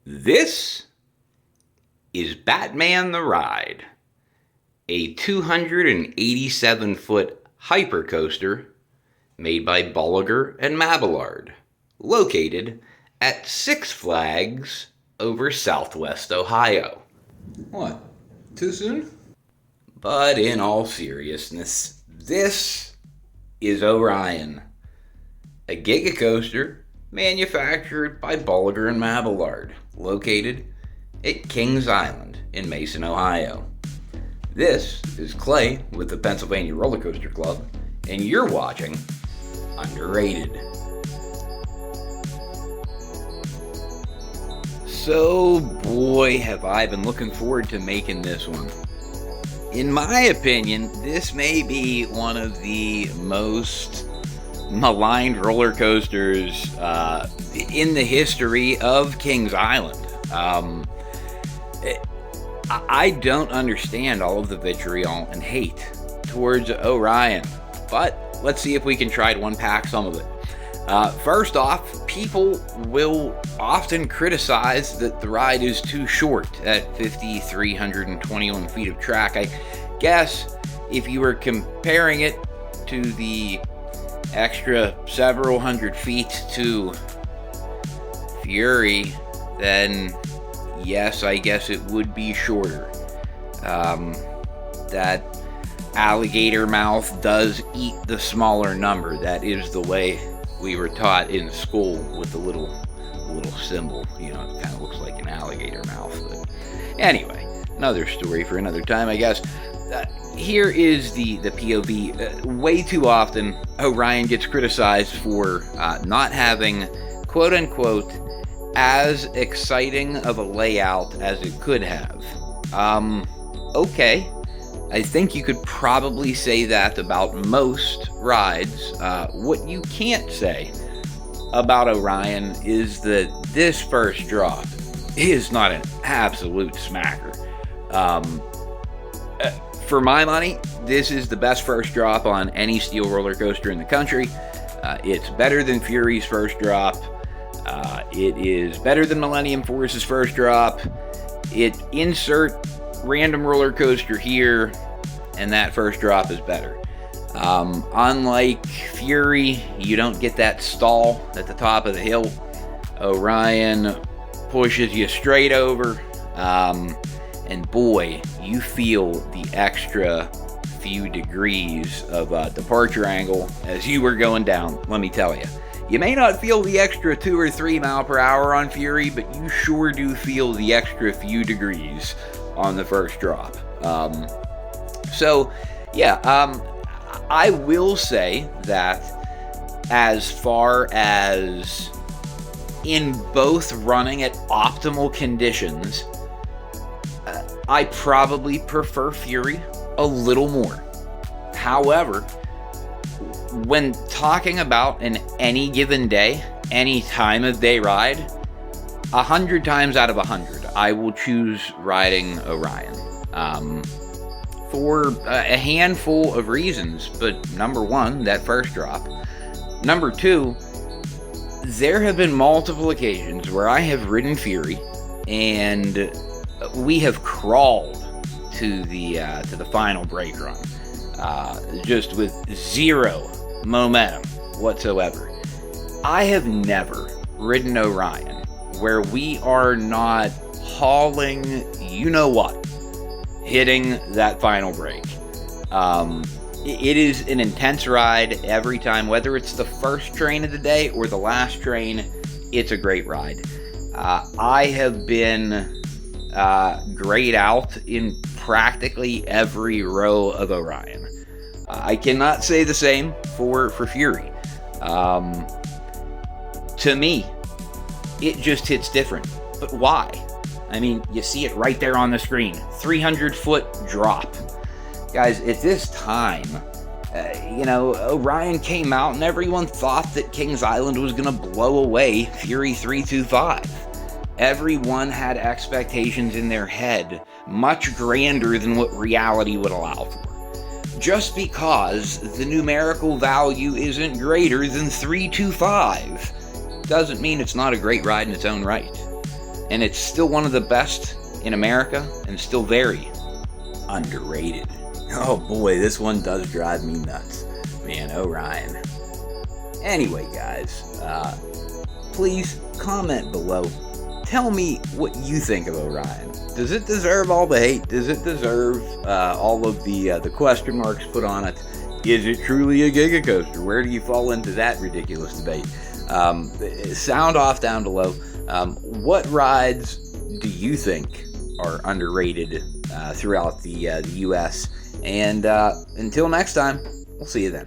This is Batman the Ride, a 287-foot hypercoaster made by Bolliger and Mabillard, located at Six Flags over Southwest Ohio. What? Too soon? But in all seriousness, this is Orion, a gigacoaster manufactured by Bolliger and Mabillard, located at Kings Island in Mason, Ohio. This is Clay with the Pennsylvania Roller Coaster Club, and you're watching Underrated. So, boy, have I been looking forward to making this one. In my opinion, this may be one of the most maligned roller coasters in the history of Kings Island. I don't understand all of the vitriol and hate towards Orion, but let's see if we can try to unpack some of it. First off, people will often criticize that the ride is too short at 5,321 feet of track. I guess if you were comparing it to the extra several hundred feet to Fury, then yes, I guess it would be shorter. That alligator mouth does eat the smaller number. That is the way we were taught in school with the little symbol. You know, it kind of looks like an alligator mouth. But anyway, another story for another time, I guess. Here is the POV. Way too often, Orion gets criticized for not having, quote-unquote, as exciting of a layout as it could have. Okay. I think you could probably say that about most rides. What you can't say about Orion is that this first drop is not an absolute smacker. For my money, this is the best first drop on any steel roller coaster in the country. It's better than Fury's first drop. It is better than Millennium Force's first drop. Insert random roller coaster here, and that first drop is better. Unlike Fury, you don't get that stall at the top of the hill. Orion pushes you straight over. And boy, you feel the extra few degrees of departure angle as you were going down, let me tell you. You may not feel the extra 2 or 3 mile per hour on Fury, but you sure do feel the extra few degrees on the first drop. I will say that as far as in both running at optimal conditions, I probably prefer Fury a little more. However, when talking about an any given day, any time of day ride, 100 times out of 100, I will choose riding Orion. For a handful of reasons, but number one, that first drop. Number two, there have been multiple occasions where I have ridden Fury and we have crawled to the final brake run, just with zero momentum whatsoever. I have never ridden Orion where we are not hauling, you know what, hitting that final brake. It is an intense ride every time, whether it's the first train of the day or the last train. It's a great ride. I have been grayed out in practically every row of Orion. I cannot say the same for Fury. To me, it just hits different. But why? I mean, you see it right there on the screen. 300-foot drop. Guys, at this time, Orion came out and everyone thought that Kings Island was going to blow away Fury 325. Everyone had expectations in their head much grander than what reality would allow for. Just because the numerical value isn't greater than 325 doesn't mean it's not a great ride in its own right. and it's still one of the best in America and still very Underrated. Oh boy, this one does drive me nuts. Man, Orion. Anyway, guys, please comment below. Tell me what you think of Orion. Does it deserve all the hate? Does it deserve all of the question marks put on it? Is it truly a Giga Coaster? Where do you fall into that ridiculous debate? Sound off down below. What rides do you think are underrated throughout the U.S.? And until next time, we'll see you then.